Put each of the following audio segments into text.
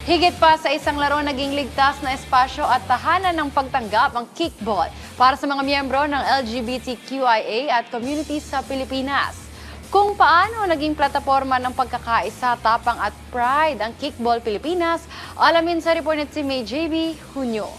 Higit pa sa isang laro naging ligtas na espasyo at tahanan ng pagtanggap ang kickball para sa mga miyembro ng LGBTQIA at community sa Pilipinas. Kung paano naging plataforma ng pagkakaisa, tapang at pride ang Kickball Pilipinas, alamin sa report ni si May JB Hunyo.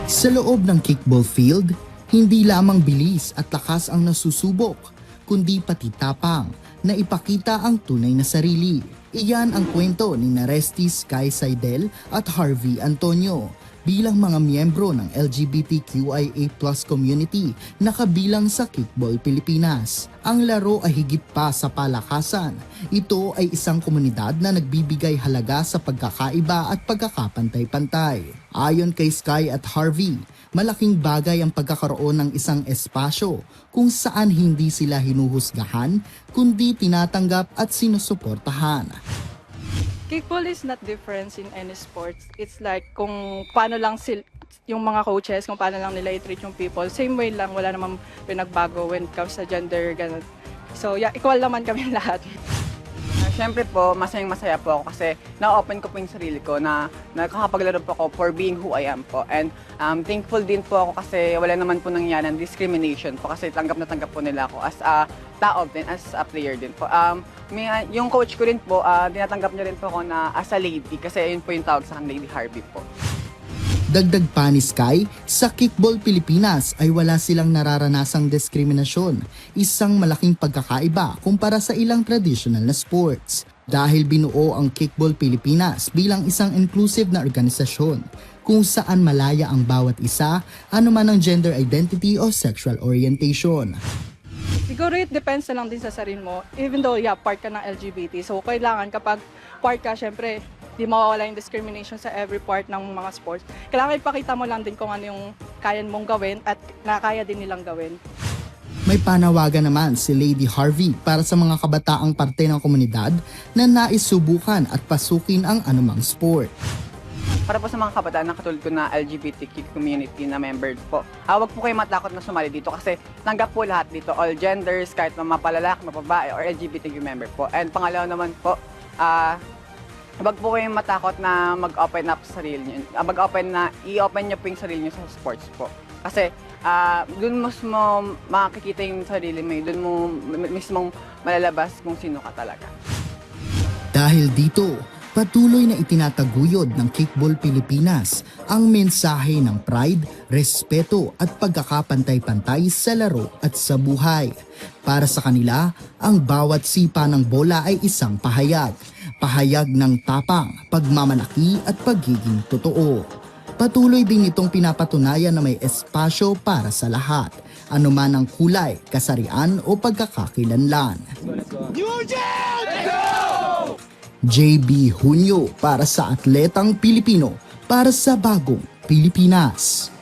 Sa loob ng kickball field, hindi lamang bilis at lakas ang nasusubok, kundi pati tapang na ipakita ang tunay na sarili. Iyan ang kwento ni Naresti Sky Seidel at Harvey Antonio bilang mga miyembro ng LGBTQIA+ community na kabilang sa Kickball Pilipinas. Ang laro ay higit pa sa palakasan. Ito ay isang komunidad na nagbibigay halaga sa pagkakaiba at pagkakapantay-pantay. Ayon kay Sky at Harvey, malaking bagay ang pagkakaroon ng isang espasyo kung saan hindi sila hinuhusgahan, kundi tinatanggap at sinusuportahan. Kickball is not different in any sports. It's like kung paano lang yung mga coaches, kung paano lang nila i-treat yung people. Same way lang, wala namang pinagbago when it comes sa gender, ganun. So yeah, equal naman kami lahat. Siyempre po, masayang-masaya po ako kasi na-open ko po yung sarili ko na nakakapaglaro po ako for being who I am po. And thankful din po ako kasi wala naman po nangyari ng discrimination po kasi tanggap na tanggap po nila ako as a tao din, as a player din po. Yung coach ko rin po, tinatanggap niya rin po ako na as a lady kasi yun po yung tawag sa akin, Lady Harvey po. Dagdag pa ni Sky, sa Kickball Pilipinas ay wala silang nararanasang diskriminasyon, isang malaking pagkakaiba kumpara sa ilang traditional na sports. Dahil binuo ang Kickball Pilipinas bilang isang inclusive na organisasyon kung saan malaya ang bawat isa, anuman ang gender identity o sexual orientation. Siguro it depends na lang din sa sarili mo. Even though, yeah, part ka ng LGBT. So, kailangan kapag part ka, syempre, di mawawala yung discrimination sa every part ng mga sports. Kailangan ipakita mo lang din kung ano yung kaya mong gawin at nakaya din nilang gawin. May panawagan naman si Lady Harvey para sa mga kabataang parte ng komunidad na nais subukan at pasukin ang anumang sport. Para po sa mga kabataan na katulad ko na LGBTQ community na member po, huwag po kayo matakot na sumali dito kasi tanggap po lahat dito, all genders, kahit mapalalaki, mapabae, or LGBTQ member po. And pangalawa naman po, huwag po kayong matakot na mag-open up sa sarili nyo. I-open nyo po yung sarili nyo sa sports po. Kasi dun mo makikita yung sarili mo, dun mo mismong malalabas kung sino ka talaga. Dahil dito, patuloy na itinataguyod ng Kickball Pilipinas ang mensahe ng pride, respeto at pagkakapantay-pantay sa laro at sa buhay. Para sa kanila, ang bawat sipa ng bola ay isang pahayag. Pahayag ng tapang, pagmamalaki at pagiging totoo. Patuloy din itong pinapatunayan na may espasyo para sa lahat, anuman ang kulay, kasarian o pagkakakilanlan. JB Hunyo para sa Atletang Pilipino, para sa Bagong Pilipinas.